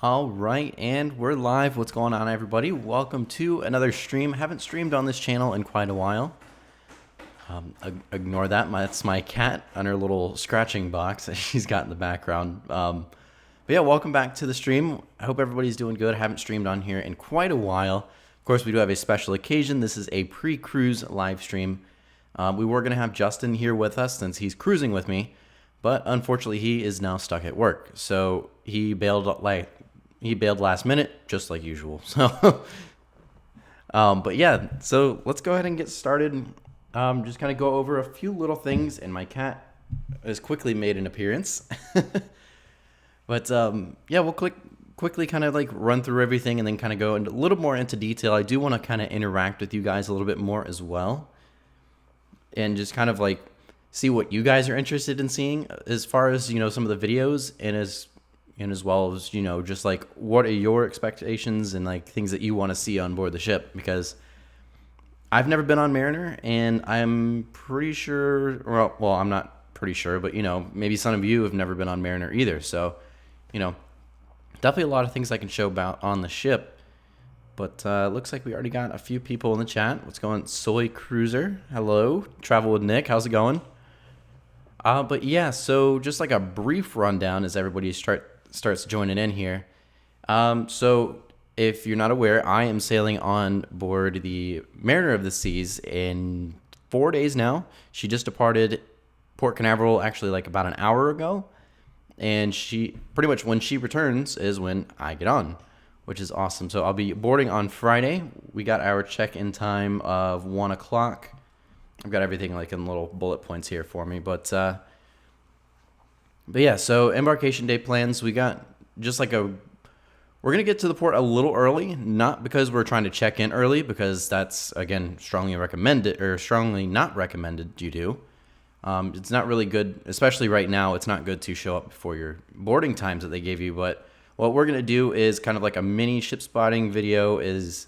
All right, and we're live. What's going on, everybody? Welcome to another stream. Haven't streamed on this channel in quite a while. Ignore that. That's my cat on her little scratching box that she's got in the background. But yeah, welcome back to the stream. I hope everybody's doing good. I haven't streamed on here in quite a while. Of course, we do have a special occasion. This is a pre-cruise live stream. We were going to have Justin here with us since he's cruising with me, but unfortunately, he is now stuck at work. So he bailed last minute, just like usual. So, but yeah, so let's go ahead and get started. Just kind of go over a few little things, and my cat has quickly made an appearance. But yeah, we'll quickly kind of like run through everything and then kind of go a little more into detail. I do want to kind of interact with you guys a little bit more as well, and just kind of like see what you guys are interested in seeing as far as, you know, some of the videos, and as well as, you know, just like what are your expectations and like things that you want to see on board the ship, because I've never been on Mariner, and I'm pretty sure, well, I'm not pretty sure, but, you know, maybe some of you have never been on Mariner either. So, you know, definitely a lot of things I can show about on the ship. But looks like we already got a few people in the chat. What's going on? Soy Cruiser, hello. Travel with Nick, how's it going? But yeah, so just like a brief rundown as everybody starts joining in here. So if you're not aware, I am sailing on board the Mariner of the Seas in 4 days now. She just departed Port Canaveral actually like about an hour ago. And she pretty much, when she returns is when I get on, which is awesome. So I'll be boarding on Friday. We got our check-in time of 1 o'clock. I've got everything like in little bullet points here for me. But yeah, so Embarkation Day Plans, we got just like we're going to get to the port a little early, not because we're trying to check in early, because that's, again, strongly recommended, or strongly not recommended you do. It's not really good, especially right now, it's not good to show up before your boarding times that they gave you. But what we're going to do is kind of like a mini ship spotting video. Is,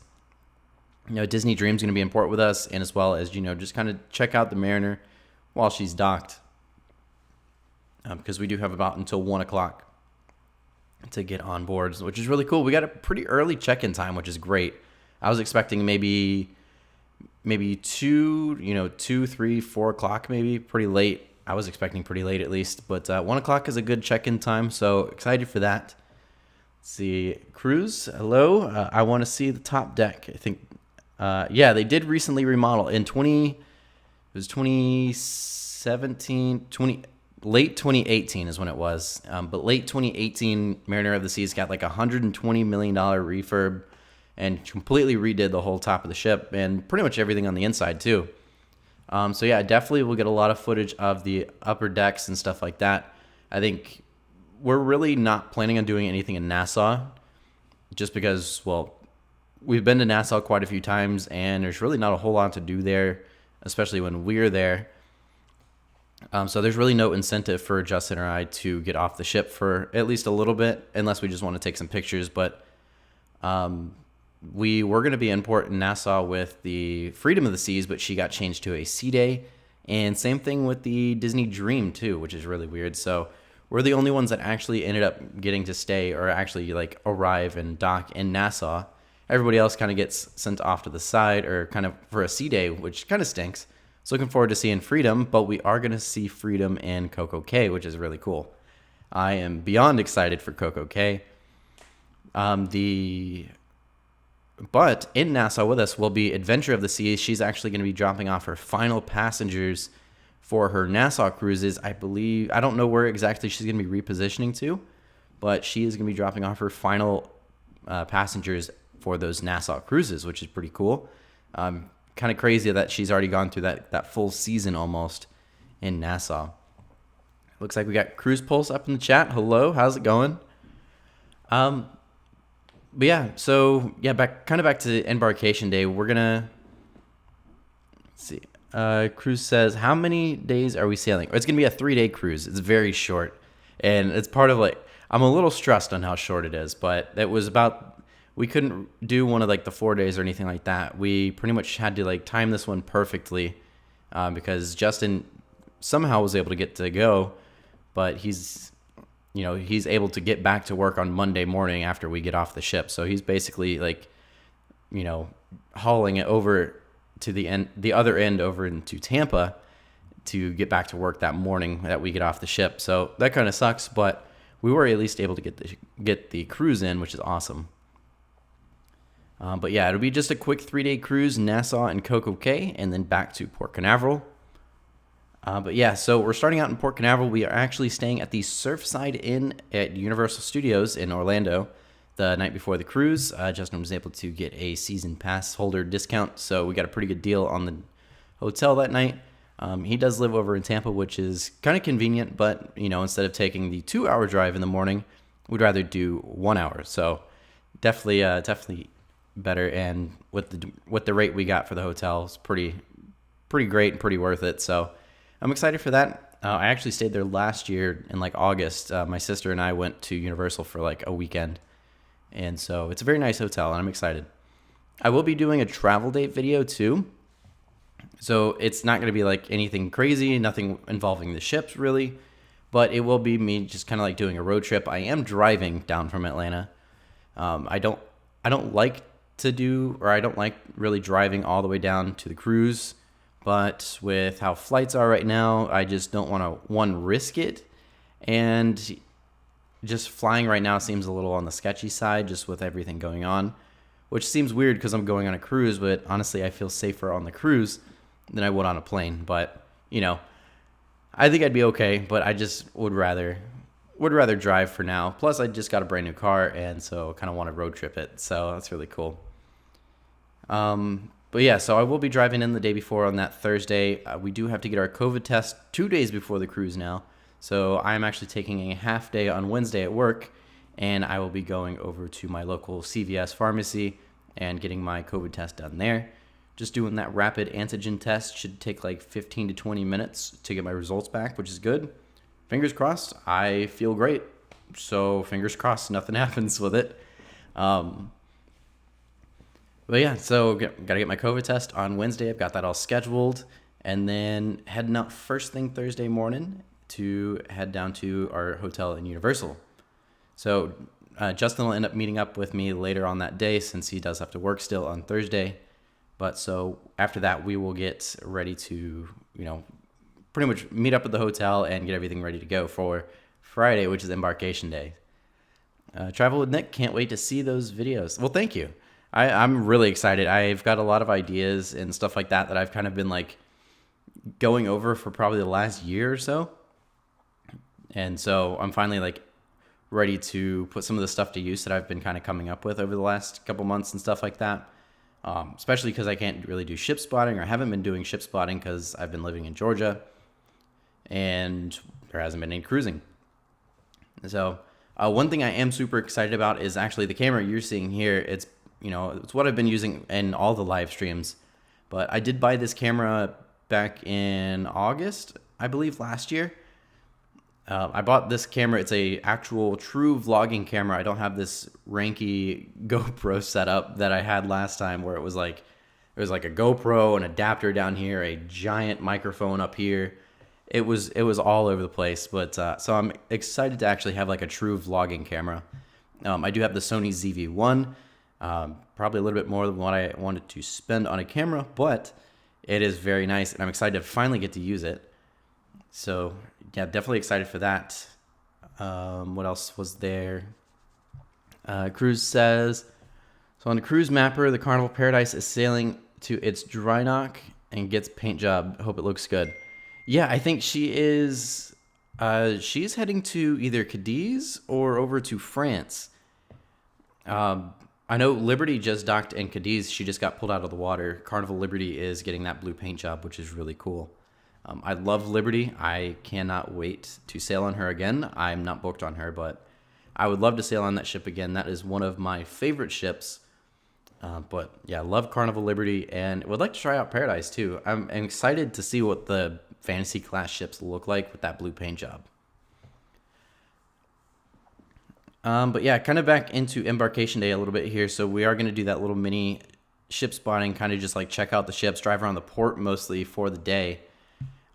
you know, Disney Dream's going to be in port with us, and as well as, you know, just kind of check out the Mariner while she's docked. Because we do have about until 1 o'clock to get on board, which is really cool. We got a pretty early check-in time, which is great. I was expecting maybe 2, 3, 4 o'clock, maybe pretty late. I was expecting pretty late at least, but 1 o'clock is a good check-in time, so excited for that. Let's see, Cruise, hello. I want to see the top deck. I think, yeah, they did recently remodel in 2017, late 2018 is when it was. But late 2018, Mariner of the Seas got like $120 million refurb and completely redid the whole top of the ship and pretty much everything on the inside too. So yeah, definitely we'll get a lot of footage of the upper decks and stuff like that. I think we're really not planning on doing anything in Nassau just because, well, we've been to Nassau quite a few times and there's really not a whole lot to do there, especially when we're there. So there's really no incentive for Justin or I to get off the ship for at least a little bit, unless we just want to take some pictures. But we were going to be in port in Nassau with the Freedom of the Seas, but she got changed to a sea day. And same thing with the Disney Dream too, which is really weird. So we're the only ones that actually ended up getting to stay or actually like arrive and dock in Nassau. Everybody else kind of gets sent off to the side or kind of for a sea day, which kind of stinks. So looking forward to seeing Freedom, but we are going to see Freedom and Coco Cay, which is really cool. I am beyond excited for Coco Cay. But in Nassau with us will be Adventure of the Seas. She's actually going to be dropping off her final passengers for her Nassau cruises. I believe, I don't know where exactly she's going to be repositioning to, but she is going to be dropping off her final passengers for those Nassau cruises, which is pretty cool. Kind of crazy that she's already gone through that full season almost in Nassau. Looks like we got Cruise Pulse up in the chat. Hello, how's it going? But yeah, so yeah, back to Embarkation Day. We're gonna see. Cruise says, how many days are we sailing? It's gonna be a 3-day cruise. It's very short, and it's part of like, I'm a little stressed on how short it is, but it was about. We couldn't do one of like the 4 days or anything like that. We pretty much had to like time this one perfectly because Justin somehow was able to get to go, but he's he's able to get back to work on Monday morning after we get off the ship. So he's basically like, hauling it over to the other end over into Tampa to get back to work that morning that we get off the ship. So that kind of sucks, but we were at least able to get the cruise in, which is awesome. But yeah, it'll be just a quick 3-day cruise, Nassau and Coco Cay, and then back to Port Canaveral. But yeah, so we're starting out in Port Canaveral. We are actually staying at the Surfside Inn at Universal Studios in Orlando the night before the cruise. Justin was able to get a season pass holder discount, so we got a pretty good deal on the hotel that night. He does live over in Tampa, which is kind of convenient, but instead of taking the 2-hour drive in the morning, we'd rather do 1 hour. So definitely better, and with the rate we got for the hotel, it's pretty great and pretty worth it. So I'm excited for that. I actually stayed there last year in like August. My sister and I went to Universal for like a weekend, and so it's a very nice hotel, and I'm excited. I will be doing a travel date video too. So it's not going to be like anything crazy, nothing involving the ships really, but it will be me just kind of like doing a road trip. I am driving down from Atlanta. I don't like really driving all the way down to the cruise, but with how flights are right now, I just don't want to risk it, and just flying right now seems a little on the sketchy side just with everything going on, which seems weird because I'm going on a cruise, but honestly I feel safer on the cruise than I would on a plane. But I think I'd be okay, but I just would rather drive for now. Plus I just got a brand new car, and so kind of want to road trip it, so that's really cool. But yeah, so I will be driving in the day before on that Thursday. We do have to get our COVID test 2 days before the cruise now, so I'm actually taking a half day on Wednesday at work, and I will be going over to my local CVS pharmacy and getting my COVID test done there. Just doing that rapid antigen test should take like 15 to 20 minutes to get my results back, which is good. Fingers crossed. I feel great. So fingers crossed nothing happens with it. But yeah, so got to get my COVID test on Wednesday. I've got that all scheduled. And then heading out first thing Thursday morning to head down to our hotel in Universal. So Justin will end up meeting up with me later on that day since he does have to work still on Thursday. But so after that, we will get ready to, pretty much meet up at the hotel and get everything ready to go for Friday, which is Embarkation Day. Travel with Nick, can't wait to see those videos. Well, thank you. I'm really excited. I've got a lot of ideas and stuff like that I've kind of been like going over for probably the last year or so. And so I'm finally like ready to put some of the stuff to use that I've been kind of coming up with over the last couple months and stuff like that. Especially because I can't really do ship spotting, or haven't been doing ship spotting because I've been living in Georgia and there hasn't been any cruising. So one thing I am super excited about is actually the camera you're seeing here. It's what I've been using in all the live streams, but I did buy this camera back in August, I believe, last year. I bought this camera. It's a actual true vlogging camera. I don't have this ranky GoPro setup that I had last time, where it was like a GoPro, an adapter down here, a giant microphone up here. It was all over the place. But so I'm excited to actually have like a true vlogging camera. I do have the Sony ZV-1, probably a little bit more than what I wanted to spend on a camera, but it is very nice, and I'm excited to finally get to use it. So yeah, definitely excited for that. What else was there? Cruise says, so on the cruise mapper, the Carnival Paradise is sailing to its dry dock and gets paint job. Hope it looks good. Yeah, I think she is. She's heading to either Cadiz or over to France. I know Liberty just docked in Cadiz. She just got pulled out of the water. Carnival Liberty is getting that blue paint job, which is really cool. I love Liberty. I cannot wait to sail on her again. I'm not booked on her, but I would love to sail on that ship again. That is one of my favorite ships. But yeah, love Carnival Liberty, and would like to try out Paradise too. I'm excited to see what the fantasy class ships look like with that blue paint job. But yeah, kind of back into Embarkation Day a little bit here. So we are going to do that little mini ship spotting, kind of just like check out the ships, drive around the port mostly for the day.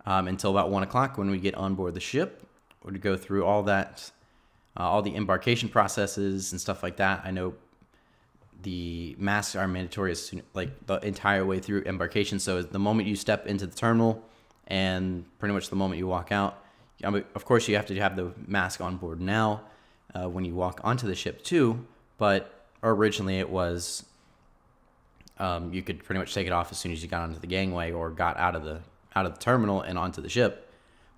Until about 1 o'clock when we get on board the ship. We're to go through all that all the embarkation processes and stuff like that. I know the masks are mandatory as soon, like the entire way through embarkation. So the moment you step into the terminal and pretty much the moment you walk out, I mean, of course you have to have the mask on board now when you walk onto the ship too. But originally it was you could pretty much take it off as soon as you got onto the gangway or got out of the terminal and onto the ship.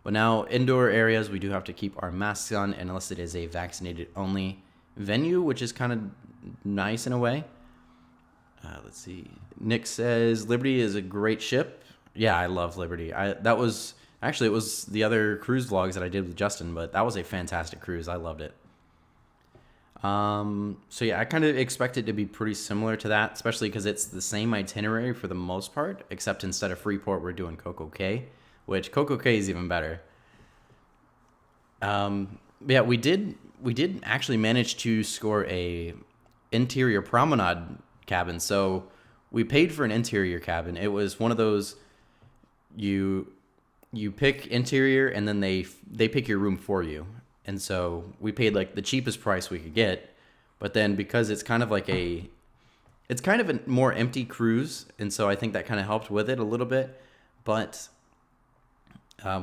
But now indoor areas, we do have to keep our masks on unless it is a vaccinated only venue, which is kind of nice in a way. Let's see. Nick says Liberty is a great ship. Yeah, I love Liberty. It was the other cruise vlogs that I did with Justin, but that was a fantastic cruise. I loved it. So yeah, I kind of expect it to be pretty similar to that, especially because it's the same itinerary for the most part, except instead of Freeport, we're doing Coco Cay, which Coco Cay is even better. Yeah, we did actually manage to score a interior promenade cabin. So we paid for an interior cabin. It was one of those you pick interior and then they pick your room for you. And so we paid like the cheapest price we could get, but then because it's kind of a more empty cruise, and so I think that kind of helped with it a little bit. But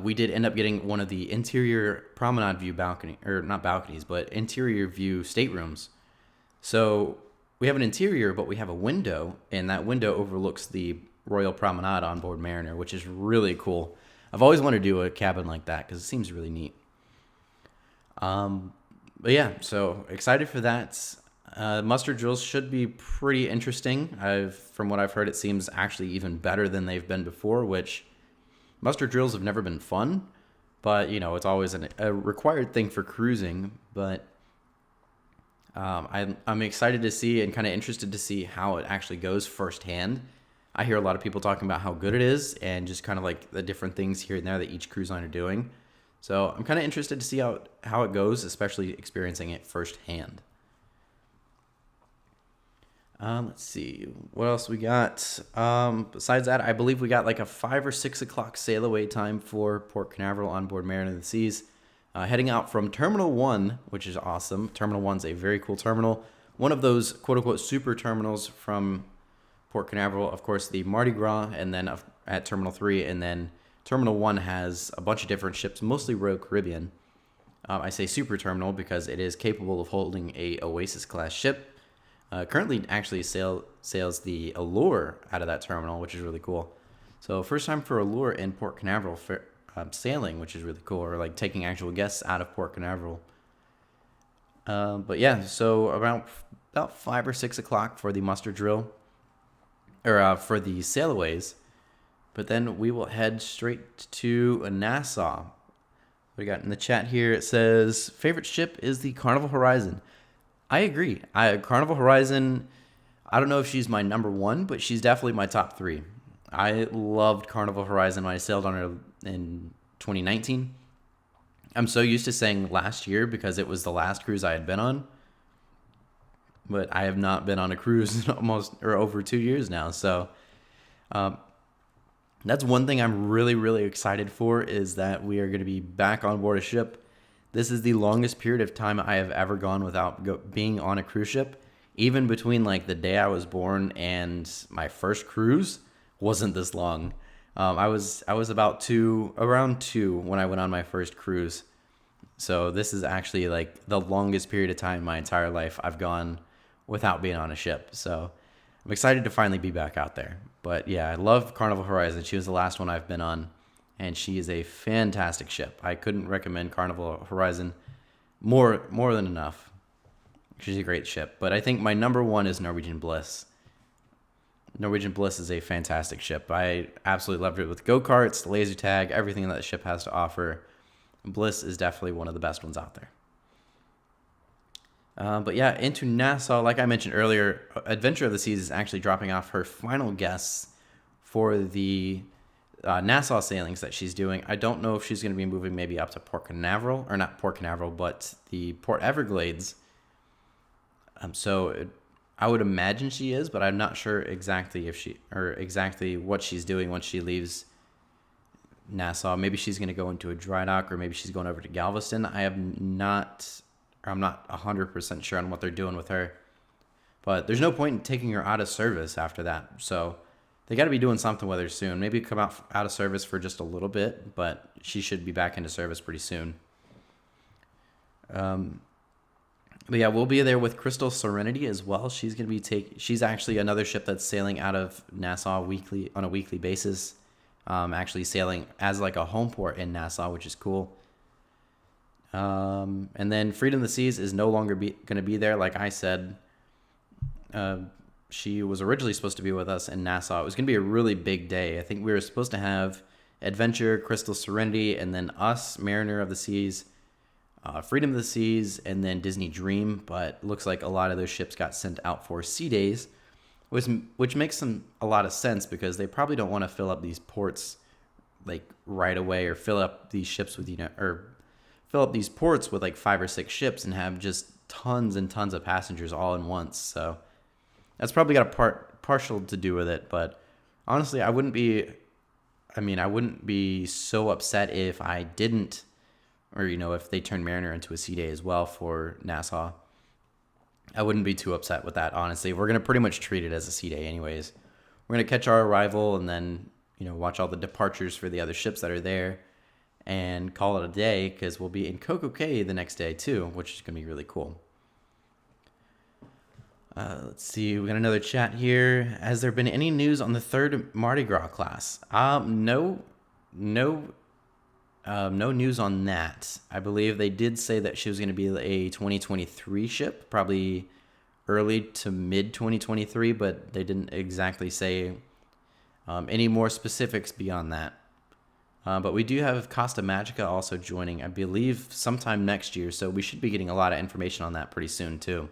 we did end up getting one of the interior promenade view not balconies, but interior view staterooms. So we have an interior, but we have a window, and that window overlooks the Royal Promenade on board Mariner, which is really cool. I've always wanted to do a cabin like that because it seems really neat. But yeah, so excited for that. Muster drills should be pretty interesting. From what I've heard, it seems actually even better than they've been before, which muster drills have never been fun, but it's always a required thing for cruising. But I'm excited to see and kind of interested to see how it actually goes firsthand. I hear a lot of people talking about how good it is and just kind of like the different things here and there that each cruise line are doing. So I'm kind of interested to see how it goes, especially experiencing it firsthand. Let's see what else we got. Besides that, I believe we got like a 5 or 6 o'clock sail away time for Port Canaveral on board Mariner of the Seas. Heading out from Terminal 1, which is awesome. Terminal 1's a very cool terminal. One of those quote-unquote super terminals from Port Canaveral. Of course, the Mardi Gras, and then at Terminal 3, and then Terminal 1 has a bunch of different ships, mostly Royal Caribbean. I say super terminal because it is capable of holding a Oasis-class ship. Currently, actually sails the Allure out of that terminal, which is really cool. So first time for Allure in Port Canaveral for sailing, which is really cool, or like taking actual guests out of Port Canaveral. But yeah, so about 5 or 6 o'clock for the muster drill, or for the sailaways. But then we will head straight to Nassau. What we got in the chat here, it says, favorite ship is the Carnival Horizon. I agree. Carnival Horizon, I don't know if she's my number one, but she's definitely my top 3. I loved Carnival Horizon when I sailed on her in 2019. I'm so used to saying last year because it was the last cruise I had been on. But I have not been on a cruise in almost or over 2 years now. So that's one thing I'm really, really excited for, is that we are going to be back on board a ship. This is the longest period of time I have ever gone without being on a cruise ship. Even between like the day I was born and my first cruise wasn't this long. I was around 2 when I went on my first cruise. So this is actually like the longest period of time in my entire life I've gone without being on a ship. So I'm excited to finally be back out there. But yeah, I love Carnival Horizon. She was the last one I've been on, and she is a fantastic ship. I couldn't recommend Carnival Horizon more than enough. She's a great ship. But I think my number one is Norwegian Bliss. Norwegian Bliss is a fantastic ship. I absolutely loved it with go-karts, laser tag, everything that the ship has to offer. Bliss is definitely one of the best ones out there. But yeah, into Nassau, like I mentioned earlier, Adventure of the Seas is actually dropping off her final guests for the Nassau sailings that she's doing. I don't know if she's going to be moving maybe up to Port Canaveral, or not Port Canaveral, but the Port Everglades. I would imagine she is, but I'm not sure exactly exactly what she's doing once she leaves Nassau. Maybe she's going to go into a dry dock, or maybe she's going over to Galveston. Or I'm not 100% sure on what they're doing with her. But there's no point in taking her out of service after that. So they got to be doing something with her soon. Maybe come out of service for just a little bit, but she should be back into service pretty soon. But yeah, we'll be there with Crystal Serenity as well. She's gonna be She's actually another ship that's sailing out of Nassau on a weekly basis. Actually sailing as like a home port in Nassau, which is cool. And then Freedom of the Seas is no longer gonna be there. Like I said, she was originally supposed to be with us in Nassau. It was gonna be a really big day. I think we were supposed to have Adventure, Crystal Serenity, and then us, Mariner of the Seas, Freedom of the Seas, and then Disney Dream, but looks like a lot of those ships got sent out for sea days, which makes a lot of sense because they probably don't want to fill up these ports like right away, or fill up these ships with or fill up these ports with like 5 or 6 ships and have just tons and tons of passengers all in once. So that's probably got a partial to do with it, but honestly, I wouldn't be so upset if I didn't. Or, if they turn Mariner into a sea day as well for Nassau. I wouldn't be too upset with that, honestly. We're going to pretty much treat it as a sea day anyways. We're going to catch our arrival and then, watch all the departures for the other ships that are there and call it a day, because we'll be in Coco Cay the next day too, which is going to be really cool. Let's see. We got another chat here. Has there been any news on the 3rd Mardi Gras class? No news on that. I believe they did say that she was going to be a 2023 ship, probably early to mid 2023, but they didn't exactly say any more specifics beyond that. But we do have Costa Magica also joining, I believe, sometime next year, so we should be getting a lot of information on that pretty soon too.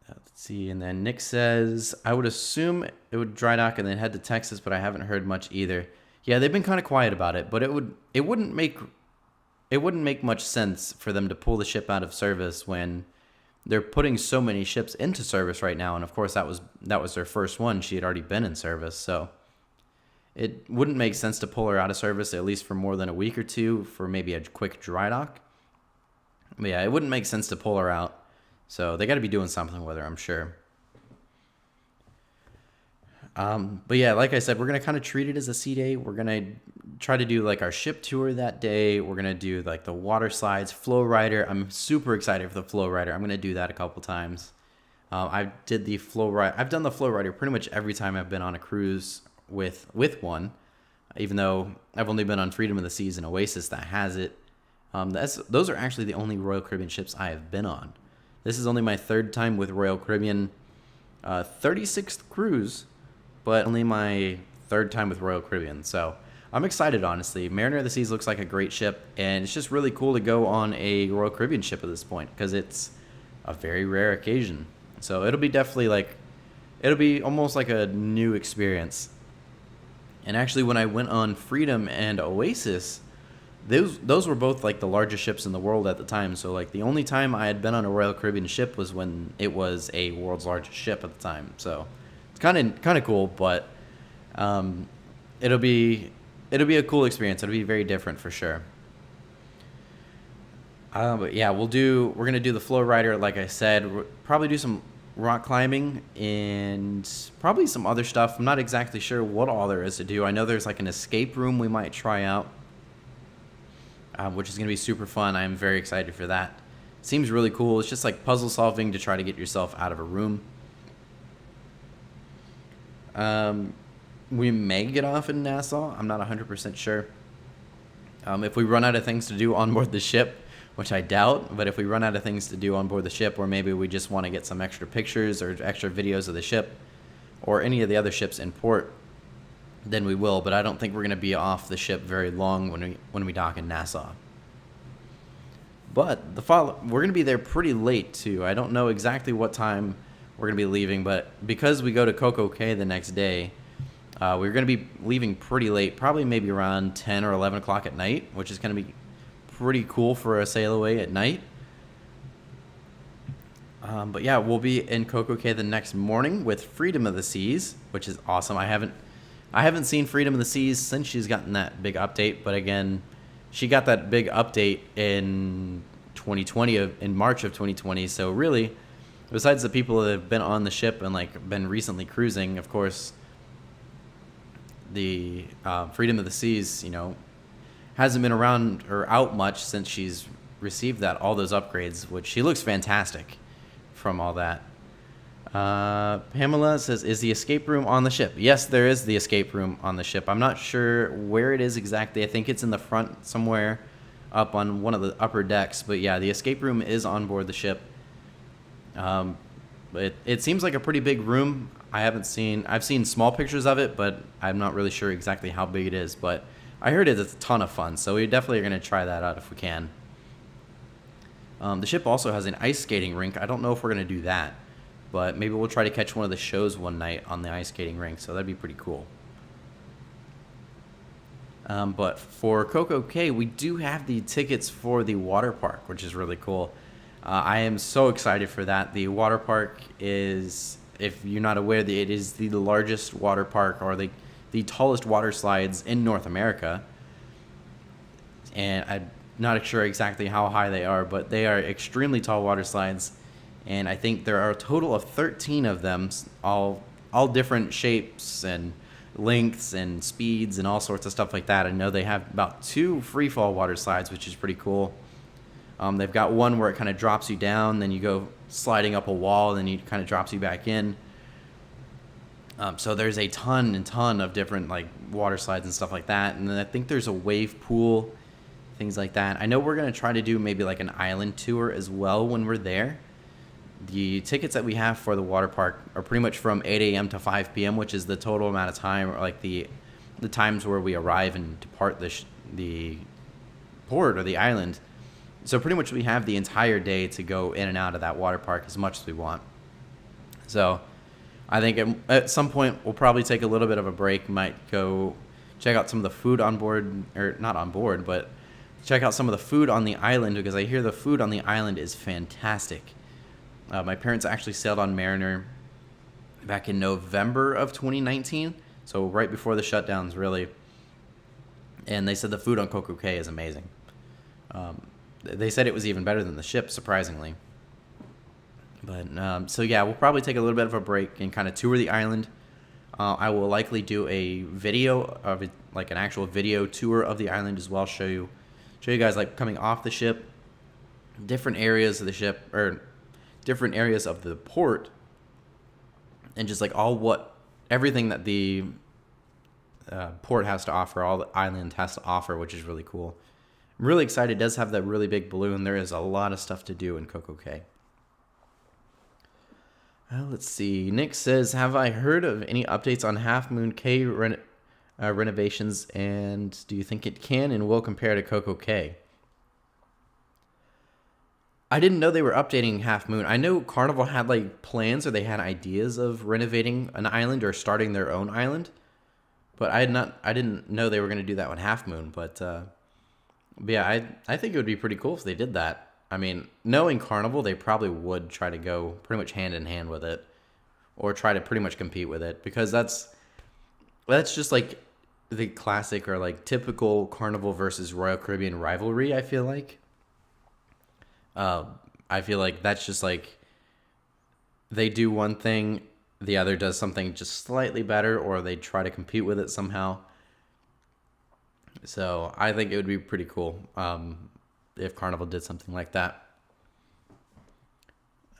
Let's see, and then Nick says, I would assume it would dry dock and then head to Texas, but I haven't heard much either. Yeah, they've been kind of quiet about it, but it wouldn't make much sense for them to pull the ship out of service when they're putting so many ships into service right now. And of course, that was their first one. She had already been in service, so it wouldn't make sense to pull her out of service at least for more than a week or two for maybe a quick dry dock. But yeah, it wouldn't make sense to pull her out. So they got to be doing something with her, I'm sure. But yeah, like I said, we're going to kind of treat it as a sea day. We're going to try to do like our ship tour that day. We're going to do like the water slides, flow rider. I'm super excited for the flow rider. I'm going to do that a couple times. I've done the flow rider pretty much every time I've been on a cruise with one, even though I've only been on Freedom of the Seas and Oasis that has it. Those are actually the only Royal Caribbean ships I have been on. This is only my 3rd time with Royal Caribbean, 36th cruise, but only my 3rd time with Royal Caribbean. So I'm excited, honestly. Mariner of the Seas looks like a great ship, and it's just really cool to go on a Royal Caribbean ship at this point because it's a very rare occasion. So it'll be almost like a new experience. And actually, when I went on Freedom and Oasis, those were both like the largest ships in the world at the time. So like the only time I had been on a Royal Caribbean ship was when it was a world's largest ship at the time. So it's kind of cool, but it'll be a cool experience. It'll be very different for sure. But yeah, we're gonna do the flow rider, like I said. We'll probably do some rock climbing and probably some other stuff. I'm not exactly sure what all there is to do. I know there's like an escape room we might try out, which is gonna be super fun. I'm very excited for that. Seems really cool. It's just like puzzle solving to try to get yourself out of a room. We may get off in Nassau. I'm not 100% sure. If we run out of things to do on board the ship, which I doubt, but if we run out of things to do on board the ship, or maybe we just want to get some extra pictures or extra videos of the ship or any of the other ships in port, then we will. But I don't think we're going to be off the ship very long when we dock in Nassau. But we're going to be there pretty late too. I don't know exactly what time we're going to be leaving, but because we go to Coco Cay the next day, we're going to be leaving pretty late, probably maybe around 10 or 11 o'clock at night, which is going to be pretty cool for a sail away at night. But yeah, we'll be in Coco Cay the next morning with Freedom of the Seas, which is awesome. I haven't seen Freedom of the Seas since she's gotten that big update, but again, she got that big update in 2020 in March of 2020. So really, besides the people that have been on the ship and like been recently cruising, of course, the Freedom of the Seas, hasn't been around or out much since she's received all those upgrades, which she looks fantastic from all that. Pamela says, is the escape room on the ship? Yes, there is the escape room on the ship. I'm not sure where it is exactly. I think it's in the front somewhere up on one of the upper decks. But yeah, the escape room is on board the ship. It seems like a pretty big room. I've seen small pictures of it, but I'm not really sure exactly how big it is. But I heard it's a ton of fun, so we definitely are going to try that out if we can. The ship also has an ice skating rink. I don't know if we're going to do that, but maybe we'll try to catch one of the shows one night on the ice skating rink, so that'd be pretty cool. But for Coco Cay, we do have the tickets for the water park, which is really cool. I am so excited for that. The water park is, if you're not aware, it is the largest water park, or the tallest water slides in North America. And I'm not sure exactly how high they are, but they are extremely tall water slides. And I think there are a total of 13 of them, all different shapes and lengths and speeds and all sorts of stuff like that. I know they have about 2 free fall water slides, which is pretty cool. They've got one where it kind of drops you down, then you go sliding up a wall, then it kind of drops you back in. So there's a ton of different like water slides and stuff like that. And then I think there's a wave pool, things like that. I know we're going to try to do maybe like an island tour as well when we're there. The tickets that we have for the water park are pretty much from 8 a.m. to 5 p.m., which is the total amount of time, or like the times where we arrive and depart the port or the island. So pretty much we have the entire day to go in and out of that water park as much as we want. So I think at some point we'll probably take a little bit of a break, might go check out some of the food on board, or not on board, but check out some of the food on the island, because I hear the food on the island is fantastic. My parents actually sailed on Mariner back in November of 2019, so right before the shutdowns, really. And they said the food on Coco Cay is amazing. They said it was even better than the ship, surprisingly. But so yeah, we'll probably take a little bit of a break and kind of tour the island. I will likely do a video of it, like an actual video tour of the island as well. Show you guys like coming off the ship, different areas of the ship, or different areas of the port, and just like everything that the port has to offer, all the island has to offer, which is really cool. I'm really excited. It does have that really big balloon. There is a lot of stuff to do in Coco Cay. Let's see. Nick says, have I heard of any updates on Half Moon Cay renovations, and do you think it can and will compare to Coco Cay? I didn't know they were updating Half Moon. I know Carnival had like plans, or they had ideas of renovating an island or starting their own island, but I didn't know they were going to do that with Half Moon. But yeah, I think it would be pretty cool if they did that. I mean, knowing Carnival, they probably would try to go pretty much hand in hand with it, or try to pretty much compete with it, because that's just like the classic or like typical Carnival versus Royal Caribbean rivalry, I feel like. I feel like that's just like they do one thing, the other does something just slightly better, or they try to compete with it somehow. So I think it would be pretty cool if Carnival did something like that.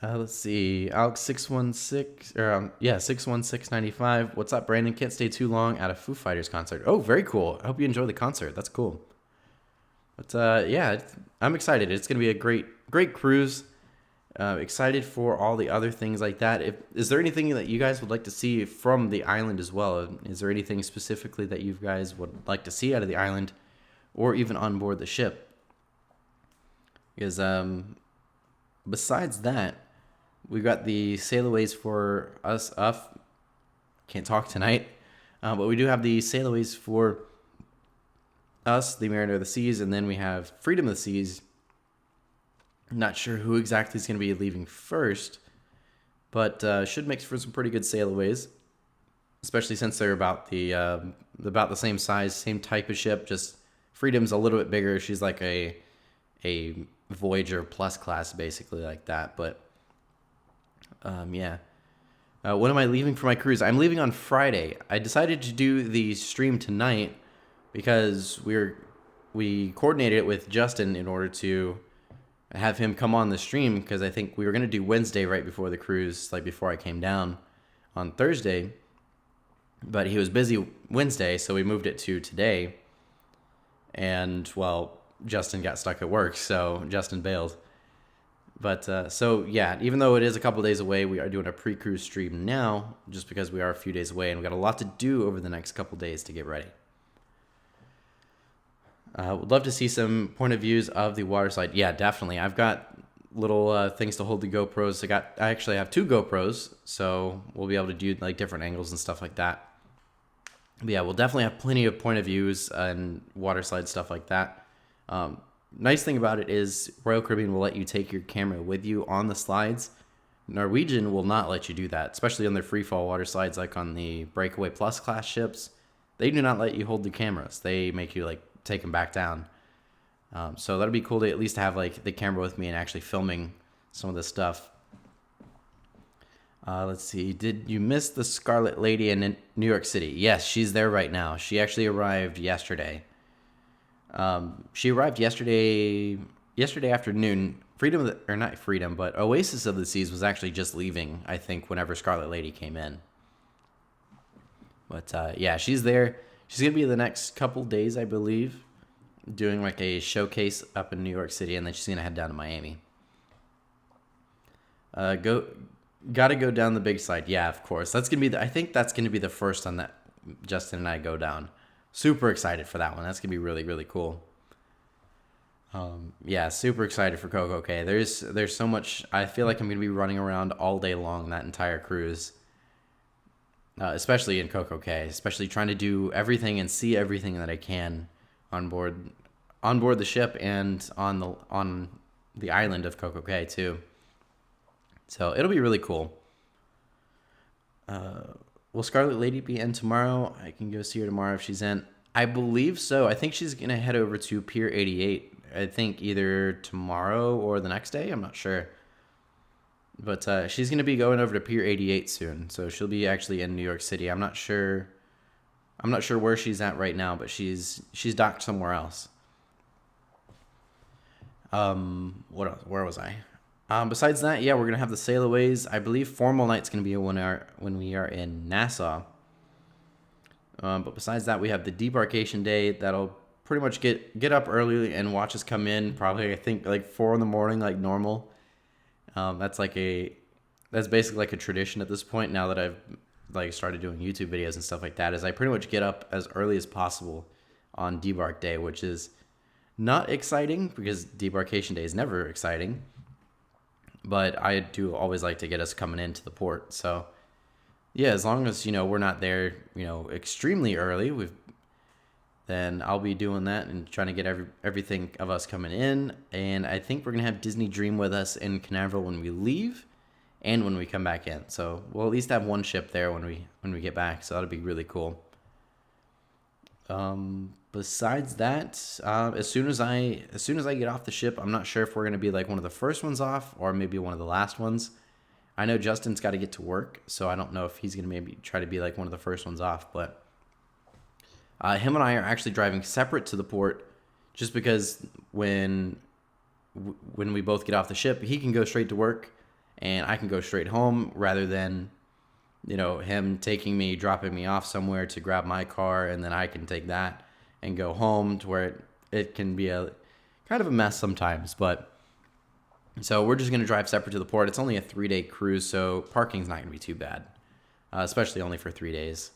Let's see, Alex 616 or 61695. What's up, Brandon? Can't stay too long at a Foo Fighters concert. Oh, very cool. I hope you enjoy the concert. That's cool. But yeah, I'm excited. It's gonna be a great cruise. Excited for all the other things like that. Is there anything that you guys would like to see from the island as well? Is there anything specifically that you guys would like to see out of the island, or even on board the ship? Because besides that, we've got the sailaways for us. Can't talk tonight, but we do have the sailaways for us, the Mariner of the Seas, and then we have Freedom of the Seas. Not sure who exactly is going to be leaving first, but should make for some pretty good sailaways, especially since they're about the same size, same type of ship. Just Freedom's a little bit bigger. She's like a Voyager Plus class, basically like that. But yeah. When am I leaving for my cruise? I'm leaving on Friday. I decided to do the stream tonight because we coordinated it with Justin in order to have him come on the stream, because I think we were going to do Wednesday right before the cruise, like before I came down on Thursday. But he was busy Wednesday, so we moved it to today. And, well, Justin got stuck at work, so Justin bailed. But, so, yeah, even though it is a couple days away, we are doing a pre-cruise stream now, just because we are a few days away, and we got a lot to do over the next couple days to get ready. Would love to see some point of views of the water slide. Yeah, definitely. I've got little things to hold the GoPros. I actually have 2 GoPros, so we'll be able to do like different angles and stuff like that. But yeah, we'll definitely have plenty of point of views and water slide stuff like that. Nice thing about it is Royal Caribbean will let you take your camera with you on the slides. Norwegian will not let you do that, especially on their free fall water slides, like on the Breakaway Plus class ships. They do not let you hold the cameras. They make you like take them back down. So that'll be cool to at least have like the camera with me and actually filming some of this stuff. Let's see. Did you miss the Scarlet Lady in New York City? Yes, she's there right now. She actually arrived yesterday. She arrived yesterday afternoon. But Oasis of the Seas was actually just leaving, I think, whenever Scarlet Lady came in. But yeah, she's there. She's going to be the next couple days, I believe, doing like a showcase up in New York City, and then she's going to head down to Miami. Gotta go down the big slide. Yeah, of course. I think that's going to be the first one that Justin and I go down. Super excited for that one. That's going to be really, really cool. Yeah, super excited for Coco Cay. There's so much. I feel like I'm going to be running around all day long that entire cruise. Especially in Coco Cay, especially trying to do everything and see everything that I can on board the ship and on the island of Coco Cay too. So it'll be really cool. Will Scarlet Lady be in tomorrow? I can go see her tomorrow if she's in. I believe so. I think she's gonna head over to Pier 88. I think either tomorrow or the next day. I'm not sure. But she's going to be going over to Pier 88 soon, so she'll be actually in New York City. I'm not sure where she's at right now, but she's docked somewhere else. What else? Where was I? Besides that, yeah, we're gonna have the sailaways. I believe formal night's gonna be when we are in Nassau. But besides that, we have the debarkation day. That'll pretty much get up early and watch us come in. Probably I think like 4 a.m, like normal. That's basically like a tradition at this point now that I've like started doing YouTube videos and stuff like that, is I pretty much get up as early as possible on debark day, which is not exciting because debarkation day is never exciting, but I do always like to get us coming into the port. So yeah, as long as, we're not there, extremely early, then I'll be doing that and trying to get everything of us coming in. And I think we're going to have Disney Dream with us in Canaveral when we leave and when we come back in. So we'll at least have one ship there when we get back. So that'll be really cool. Besides that, as soon as I get off the ship, I'm not sure if we're going to be like one of the first ones off or maybe one of the last ones. I know Justin's got to get to work, so I don't know if he's going to maybe try to be like one of the first ones off, but him and I are actually driving separate to the port, just because when we both get off the ship, he can go straight to work and I can go straight home, rather than him dropping me off somewhere to grab my car, and then I can take that and go home, to where it can be a kind of a mess sometimes. But so we're just going to drive separate to the port. It's only a 3-day cruise, so parking's not going to be too bad, especially only for 3 days.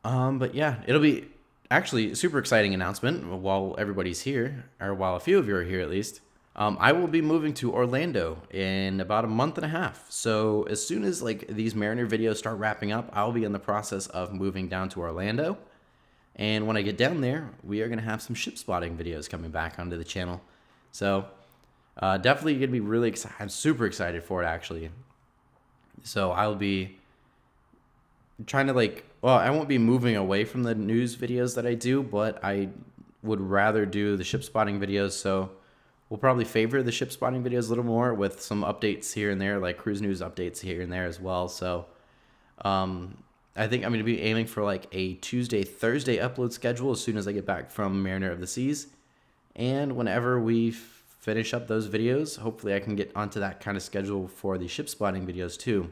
But yeah, it'll be actually a super exciting announcement while everybody's here, or while a few of you are here at least. I will be moving to Orlando in about a month and a half. So as soon as like these Mariner videos start wrapping up, I'll be in the process of moving down to Orlando. And when I get down there, we are going to have some ship spotting videos coming back onto the channel. So definitely going to be really excited. I'm super excited for it, actually. So I'll be trying to I won't be moving away from the news videos that I do, but I would rather do the ship spotting videos, so we'll probably favor the ship spotting videos a little more with some updates here and there, like cruise news updates here and there as well. So I think I'm going to be aiming for like a Tuesday, Thursday upload schedule as soon as I get back from Mariner of the Seas. And whenever we finish up those videos, hopefully I can get onto that kind of schedule for the ship spotting videos too.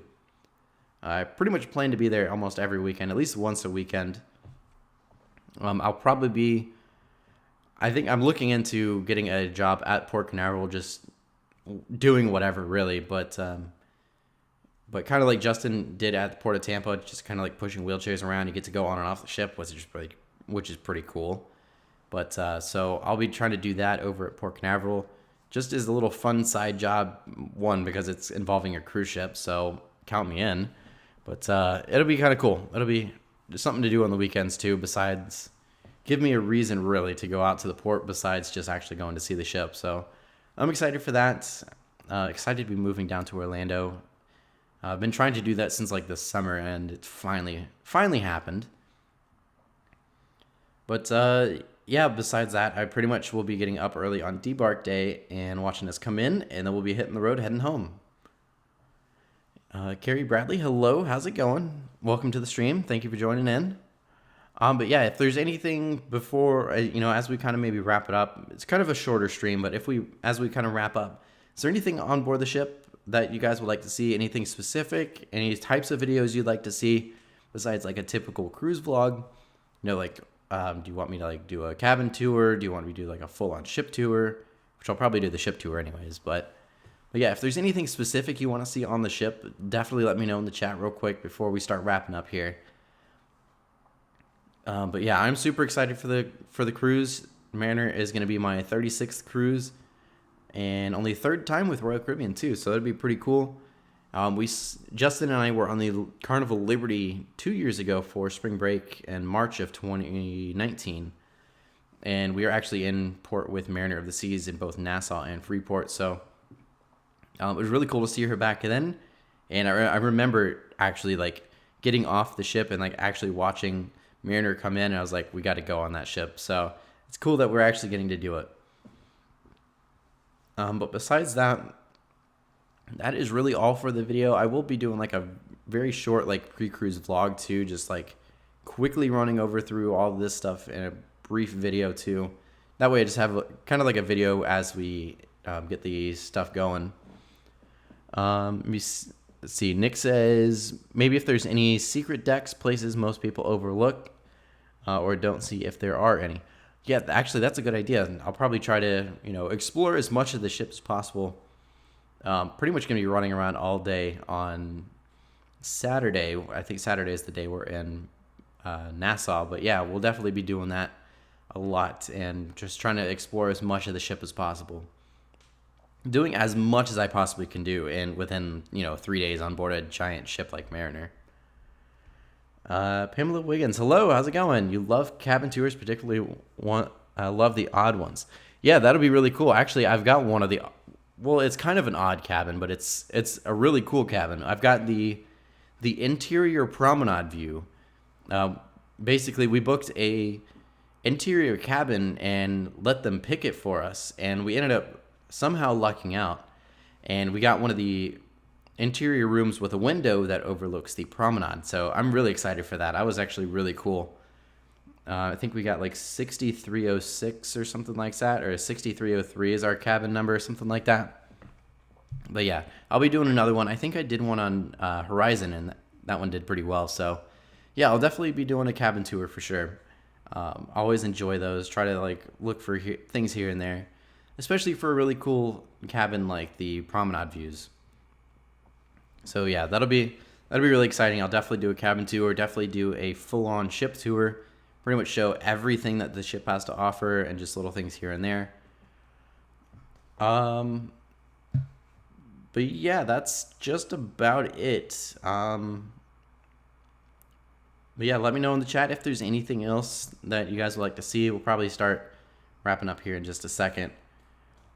I pretty much plan to be there almost every weekend, at least once a weekend. I'll probably be, I think I'm looking into getting a job at Port Canaveral, just doing whatever really, but kind of like Justin did at the Port of Tampa, just kind of like pushing wheelchairs around. You get to go on and off the ship, which is pretty cool. But so I'll be trying to do that over at Port Canaveral, just as a little fun side job. One, because it's involving a cruise ship, so count me in. But it'll be kind of cool. It'll be something to do on the weekends too, besides give me a reason really to go out to the port besides just actually going to see the ship. So I'm excited for that. Excited to be moving down to Orlando. I've been trying to do that since like this summer, and it finally happened. But yeah, besides that, I pretty much will be getting up early on debark day and watching us come in, and then we'll be hitting the road heading home. Carrie Bradley, hello, how's it going? Welcome to the stream. Thank you for joining in. But yeah, if there's anything before, as we kind of maybe wrap it up, it's kind of a shorter stream, but as we kind of wrap up, is there anything on board the ship that you guys would like to see? Anything specific? Any types of videos you'd like to see besides like a typical cruise vlog? Do you want me to like do a cabin tour? Do you want me to do like a full-on ship tour? Which I'll probably do the ship tour anyways, but yeah, if there's anything specific you want to see on the ship, definitely let me know in the chat real quick before we start wrapping up here. But yeah, I'm super excited for the cruise. Mariner is going to be my 36th cruise, and only third time with Royal Caribbean too, so that'd be pretty cool. Justin and I were on the Carnival Liberty 2 years ago for spring break in March of 2019, and we are actually in port with Mariner of the Seas in both Nassau and Freeport. So it was really cool to see her back then, and I remember actually like getting off the ship and like actually watching Mariner come in, and I was like, we got to go on that ship. So it's cool that we're actually getting to do it. But besides that, that is really all for the video. I will be doing like a very short like pre-cruise vlog too, just like quickly running over through all this stuff in a brief video too. That way I just have kind of like a video as we get the stuff going. Let's see. Nick says, maybe if there's any secret decks, places most people overlook or don't see if there are any. Yeah, actually, that's a good idea. I'll probably try to, explore as much of the ship as possible. Pretty much going to be running around all day on Saturday. I think Saturday is the day we're in Nassau. But yeah, we'll definitely be doing that a lot and just trying to explore as much of the ship as possible. Doing as much as I possibly can do within 3 days on board a giant ship like Mariner. Pamela Wiggins, hello, how's it going? You love cabin tours, particularly love the odd ones. Yeah, that'll be really cool. Actually, I've got one of the, well, it's kind of an odd cabin, but it's a really cool cabin. I've got the interior promenade view. Basically, we booked a interior cabin and let them pick it for us, and we ended up somehow lucking out, and we got one of the interior rooms with a window that overlooks the promenade. So I'm really excited for that. I was actually really cool. I think we got like 6306 or something like that, or 6303 is our cabin number or something like that. But yeah, I'll be doing another one. I think I did one on Horizon, and that one did pretty well. So yeah, I'll definitely be doing a cabin tour for sure. Always enjoy those. Try to like look for things here and there, especially for a really cool cabin like the promenade views. So yeah, that'll be really exciting. I'll definitely do a cabin tour, definitely do a full-on ship tour, pretty much show everything that the ship has to offer and just little things here and there. But yeah, that's just about it. But yeah, let me know in the chat if there's anything else that you guys would like to see. We'll probably start wrapping up here in just a second.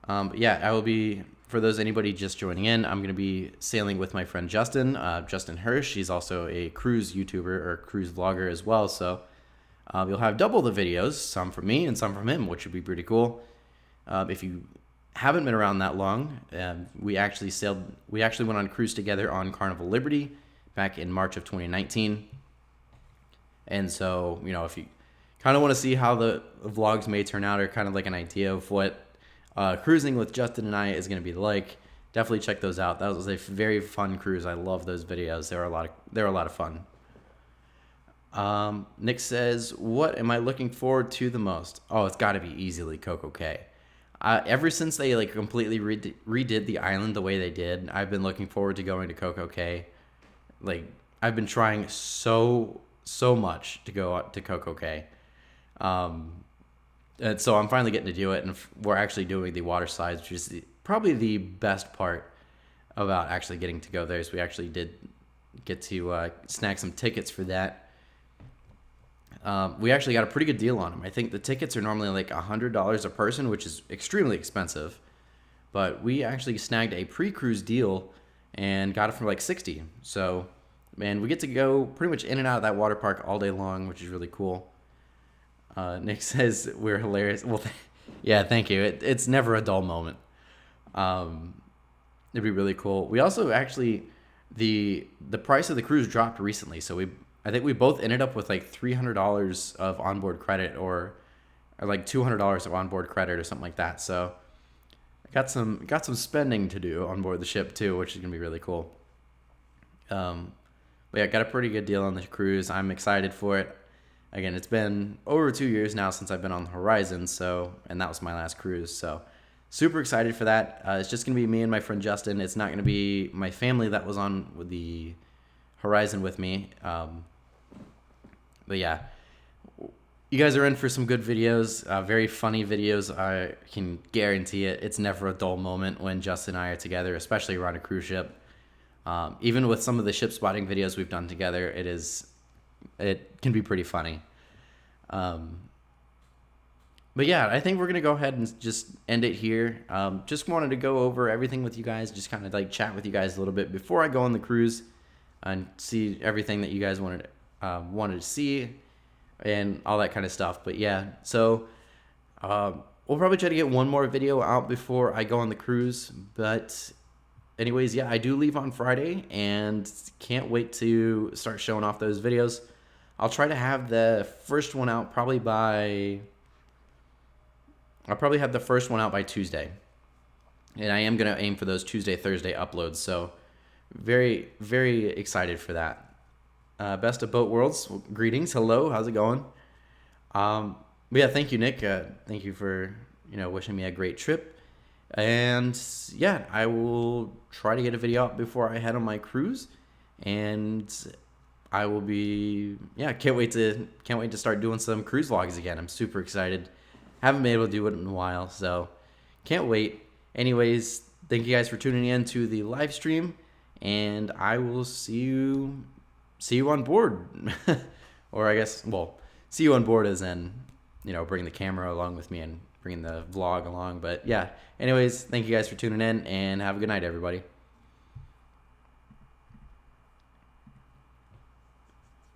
But yeah, I will be, for anybody just joining in, I'm going to be sailing with my friend Justin Hirsch. He's also a cruise YouTuber or cruise vlogger as well. So You'll have double the videos, some from me and some from him, which would be pretty cool. If you haven't been around that long, we actually went on a cruise together on Carnival Liberty back in March of 2019. And so, if you kind of want to see how the vlogs may turn out, or kind of like an idea of what cruising with Justin and I is going to be like, definitely check those out. That was a very fun cruise. I love those videos. They were a lot of fun. Nick says, what am I looking forward to the most? Oh, it's got to be easily Coco Cay. Ever since they completely redid the island the way they did, I've been looking forward to going to Coco Cay. I've been trying so much to go out to Coco Cay. And so I'm finally getting to do it, and we're actually doing the water slides, which is probably the best part about actually getting to go there. Is we actually did get to snag some tickets for that. We actually got a pretty good deal on them. I think the tickets are normally like $100 a person, which is extremely expensive. But we actually snagged a pre-cruise deal and got it for like $60. So, man, we get to go pretty much in and out of that water park all day long, which is really cool. Nick says we're hilarious. Well, yeah, thank you. It's never a dull moment. It'd be really cool. We also actually, the price of the cruise dropped recently, so I think we both ended up with like $300 of onboard credit, or like $200 of onboard credit or something like that. So I got some spending to do on board the ship too, which is gonna be really cool. But yeah, got a pretty good deal on the cruise. I'm excited for it. Again, it's been over 2 years now since I've been on the Horizon, and that was my last cruise. So super excited for that. It's just gonna be me and my friend Justin. It's not gonna be my family that was on with the Horizon with me. But yeah, you guys are in for some good videos, very funny videos. I can guarantee it. It's never a dull moment when Justin and I are together, especially around a cruise ship. Even with some of the ship spotting videos we've done together, it can be pretty funny. But yeah, I think we're going to go ahead and just end it here. Just wanted to go over everything with you guys, just kind of like chat with you guys a little bit before I go on the cruise and see everything that you guys wanted to see and all that kind of stuff. But yeah, so we'll probably try to get one more video out before I go on the cruise. But anyways, yeah, I do leave on Friday and can't wait to start showing off those videos. I'll try to have the first one out I'll probably have the first one out by Tuesday. And I am going to aim for those Tuesday, Thursday uploads. So very, very excited for that. Best of boat worlds. Greetings. Hello. How's it going? But yeah, thank you, Nick. Thank you for, wishing me a great trip. And yeah, I will try to get a video out before I head on my cruise. And I will be, can't wait to start doing some cruise vlogs again. I'm super excited. Haven't been able to do it in a while, so can't wait. Anyways, thank you guys for tuning in to the live stream, and I will see you on board. Or I guess, see you on board as in, bring the camera along with me and bring the vlog along. But yeah, anyways, thank you guys for tuning in, and have a good night, everybody.